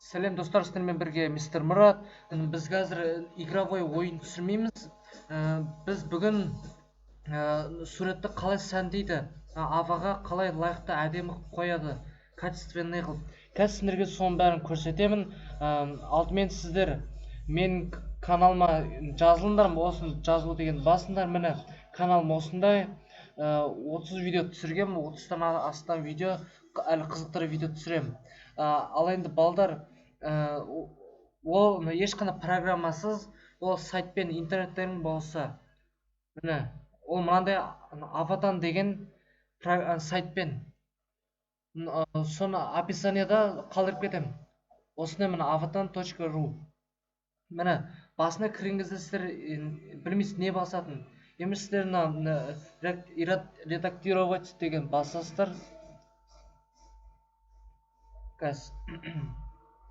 Сәлем достар, сіздермен бірге мистер Мұрат. Біз қазір игровой ойын түсірмейміз. Біз бүгін суретті қалай сәндейді, аваға қалай лайықты әдемі қылып қояды, качественный қылып. Қазір сіздерге соның бәрін көрсетемін. Алдымен сіздер мен каналыма жазылыңдар, осы жазылу деген басыңдар. Міне каналым осындай. 30 видео түсіргем, 30-тан астам видео, әлі қызықтыры видео түсірем. Ал енді балдар, ол ешқандай программасыз, ол сайтпен интернеттерің болса, міне ол мынандай аватан деген сайтпен, соны описанияда қалдырып кетем. Осындай міне avatan.ru. Міне басына кірген кезде сіздер білмейсіз не басатын. Енді сіздер редактировать деген басасыздар.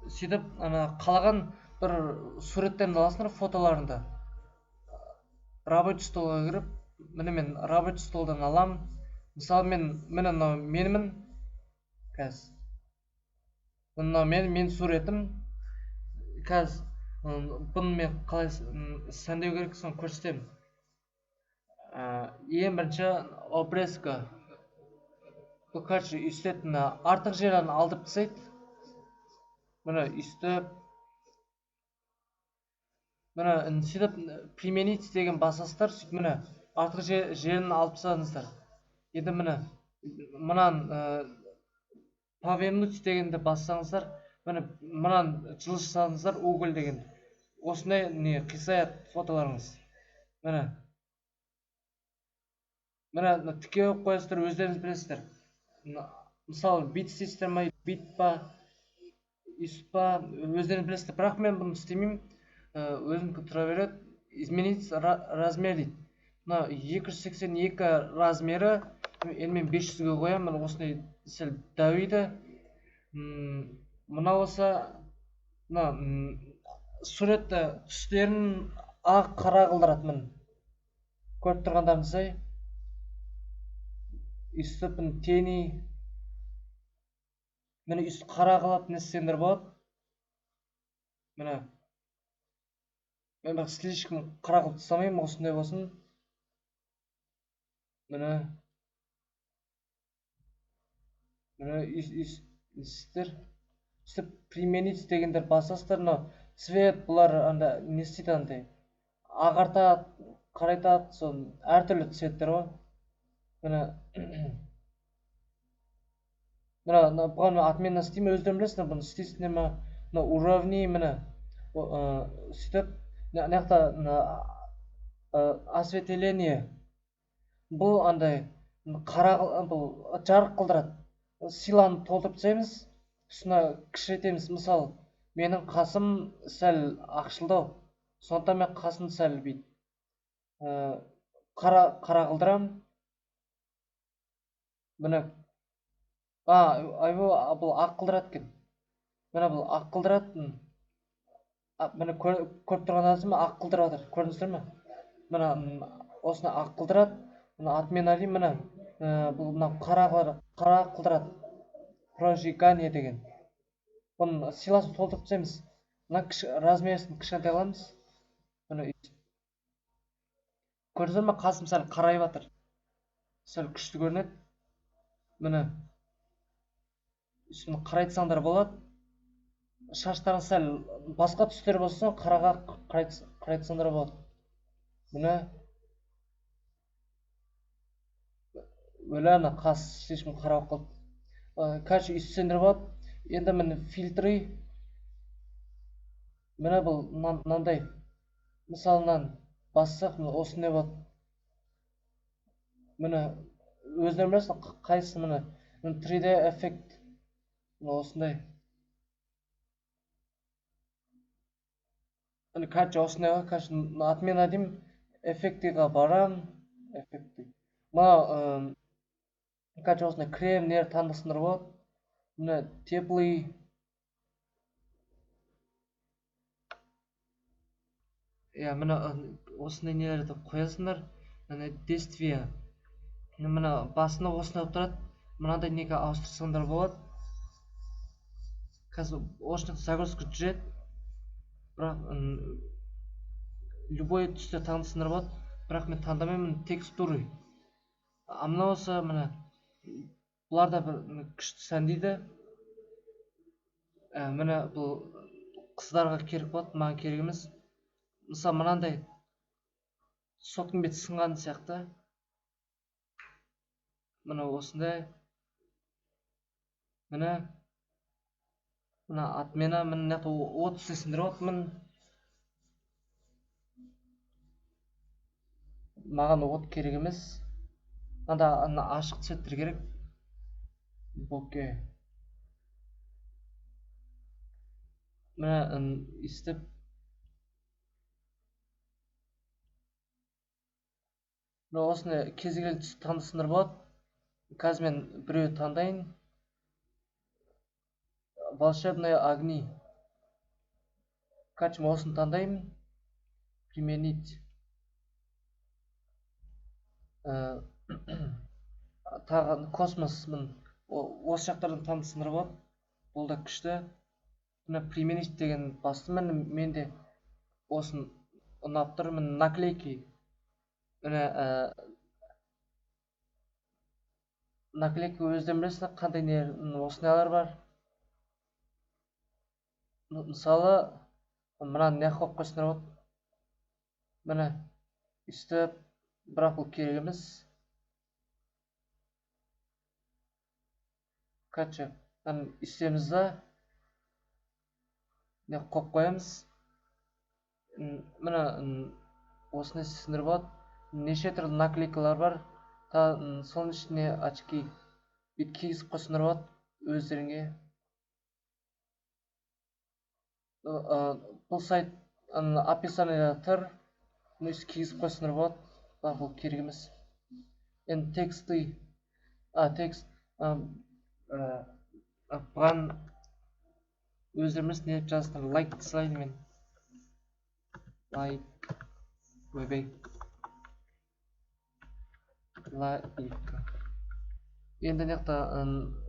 Сөйтіп қалаған бір суреттерін аласыңдар, фотоларында. Рабочий столға кіріп, міне мен рабочий столдан алам. Мысалы міне менімін. Мен суретім. Бұны мен қалай сәндеу керек соны көрсетемін. Ең бірінші обрезка. Бұл короче үстетін артық жерін алдырып тастайды. Міне үстіп. Міне сөйтіп применить деген басасыздар. Сөйтіп міне артық жерін алып тастадыңыздар. Енді міне мынан повернуть дегенде бассаңыздар, міне мынан жылжытсаңыздар уголь деген. Осындай не қисаят фотоларыңыз. Міне тіке қойып қоясыздар, өздеріңіз білесіздер. Мысалы бит істейсіздер ма, бит па, үст па, өздеріңіз білесіздер. Бірақ мен бұны істемеймін. Өзімді тұра береді. Изменить размер дейді. 282 размері, енді мен 500-ге қоям. Міне осындай сәл дәуиді. Мына болса, суретті түстерін ақ қара қылдырады. Міне көріп тұрғандарыңыздай. Үстіп тени. Міне үст қара қылып не істеңдер болады. Міне мен бірақ слишком қара қылып тастамаймын, осындай болсын. Міне үстір. Үстіп применить дегендер басасыздар. Цвет бұлар не істейді андай. Ағартады, қарайтады, сон әртүрлі цветтер ғой. Міне бұған атмен істеймін, өздерің білесіңдер, бұны істейсіңдер ма? Уровни, міне сөйтіп, мына осветление. Бұл андай бұл жарық қылдырады. Силаны толтырып тастаймыз, үстіне кішірейтеміз. Мысалы, менің қасым сәл ақшылдау. Сондықтан мен қасым сәл бейді. Қара қылдырам. Міне бұл ақ қылдырады кен. Міне бұл ақ қылдырады. Міне көріп тұрғандарыңыз ма, ақ қылдырып жатыр. Көрдіңіздер ме? Міне осыны ақ қылдырады. Міне атмен алайын, міне бұл қара қылдырады. Прожигание деген. Бұны силасын толтырып тастаймыз. Мына размерін кішкентай аламыз. Міне көрдіңіздер ме, қасым сәл қарайып жатыр. Сәл күшті көрінеді. Міне үстіне қарайтсаңдар болады. Шаштарын сәл басқа түстер болса, қараға қарайтсаңдар болады. Міне өлі қас шешім қара қылып. Короче, үстсендер болады. Енді міне фильтры. Міне бұл мынандай. Мысалынан бассақ, осындай болады. Міне өздерің білесің, қайсы міне 3D эффект. Осындай. Короче, осындай ғой. Короче, атмен адим эффектіға барам. Мына короче, осындай крем нер таңдысыңдар болады. Міне теплый. Міне осындай нелерді қоясыңдар. Міне действие. Міне басына осындай отырады. Мынандай неге ауыстырсаңдар болады. қазір очных загрузка жүреді, бірақ любой түсте таңдысындырып болады, бірақ мен таңдамаймын текстуры. Мына осы міне бұларда бір күшті сәндейді. Міне бұл қыздарға керек болады, маған керек емес. Мысалы мынандай соттың беті сынған сияқты. Мына осындай. Міне отмена, міне от сындырып отырмын. Маған от керек емес. Мына ашық цветтер керек. Окей. Міне істеп. Мына осыны кез келген түс таңдысындырып болады. Қазір мен біреу таңдайын. Волшебные огни. Короче, осыны таңдаймын. Применить. Тағы космос осы жақтардан таңдысындырып болады. Бұл да күшті. Мына применить деген бастым. Менде осын ұнап тұр. Міне наклейки. Міне наклейки өздерің білесіңдер қандай не осындайлар бар. Мысалы мынаны не қойып қойсыңдар болады. Міне үстіп, бірақ бұл керек емес. Короче, үстеміз да не қойып қоямыз. Міне осыны сындырып болады. Неше түрлі наклейкалар бар. Соның ішіне очки бүйтіп кигізіп қойсыңдар болады өздеріңе. Бұл сайт описаниеда тұр. Өйсі кигізіп қойсыңдар болады. Бірақ бұл керек емес. Енді текст бұған өздеріңіз не жазсыңдар. Лайк жасайын мен. Лайк. Ойбай. Лайк. Енді неқта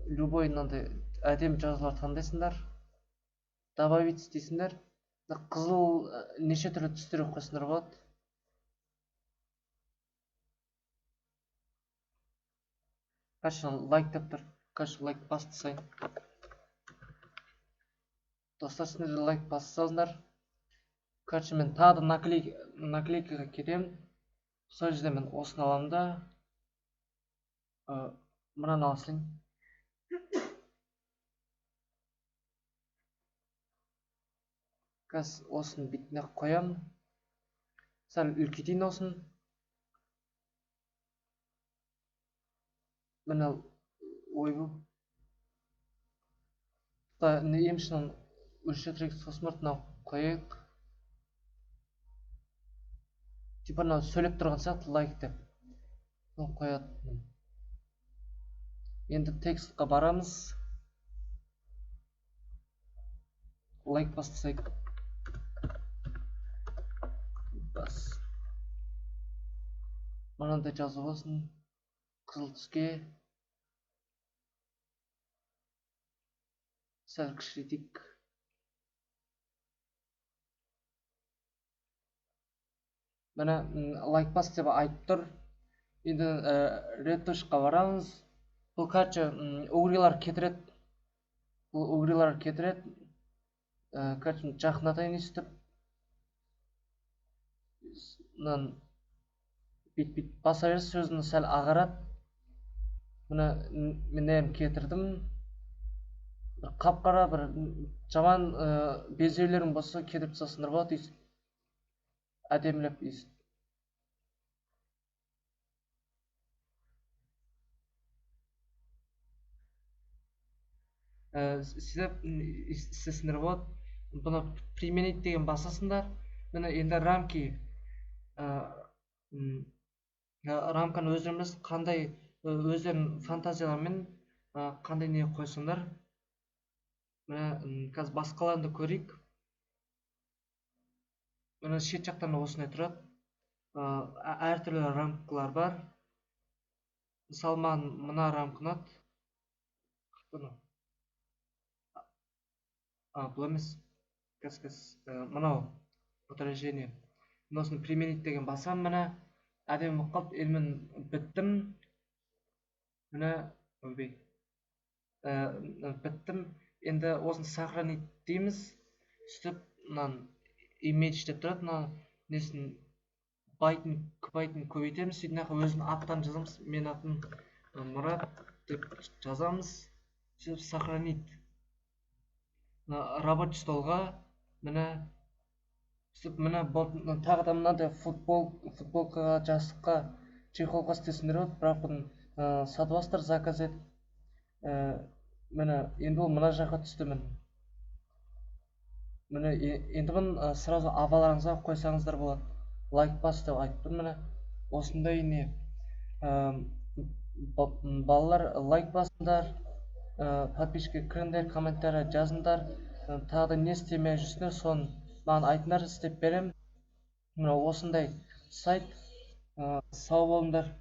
любой мынандай әдемі жазулар таңдайсыңдар. Добавить істейсіңдер. Қызыл неше түрлі түстер қойсыңдар болады. Короче, лайк деп тұр. Короче, лайк басты сайын. Достар, сіздер де лайк басты салыңдар. Короче, мен тағы да наклейкаға кетемін. Сол жерде мен осыны аламын да. Мынаны аласың. Қазір осыны бетіне қоямын. Сәл үлкейтейін осын. Міне ойбу. Емшінің өлшетірек сосмыртына қойайық. Типа сөйлеп тұрған сияқты лайк деп. Қоятын. Енді текстқа барамыз. Лайк бастасайық. Бас. Мынандай жазу болсын. Қызыл түске. Сәл кішірейтейік. Міне лайк бас деп айтып тұр. Енді ретушқа барамыз. Бұл короче угрилар кетіреді. Бұл угрилар кетіреді. Короче жақындатайын өстіп. Бит баса берсе сөзін сәл ағарады. Міне мен кетірдім. Бір қап-қара бір жаман безеулерің болса кетіріп тастасыңдар болады. Әдемілеп өйстіп. Сөйтіп істесіңдер болады. Бұны применить деген басасыңдар. Міне енді рамки. Рамканы өздеріңіз қандай өздерінің фантазиялармен қандай не қойсыңдар. Міне қазір басқаларында көрейік. Міне шет жақтан осындай тұрады. Әртүрлі рамкалар бар. Мысалы маған мына рамка ұнады. бұл емес. Мынау отражение. Мынасын применить деген басам, міне әдемі болып қалды. Елмен біттім. Міне ойбай. Біттім. Енді осын сохранить дейміз. Сөйтіп мынаны image деп тұрады. Мына несін байтын көбейтеміз. Сөйтіп мына өзінің аттарын жазамыз. Мен атын Мұрат деп жазамыз. Сөйтіп сохранить. Рабочий столға міне сөйтіп міне тағы да мынандай футболкаға, жастыққа, чехолға істесіңдер ғой, бірақ бұны сатып аласыздар, заказ етіп. Міне енді ол мына жаққа түсті. Міне енді бұны сразу аваларыңызға қойсаңыздар болады. Лайк бас деп айтып тұр. Міне осындай не балалар лайк басыңдар, подписчикке кіріңдер, комментария жазыңдар. Тағы да не істемей жүрсіңдер, соны маған айтыңдар, істеп беремін. Мына осындай сайт. Сау болыңдар.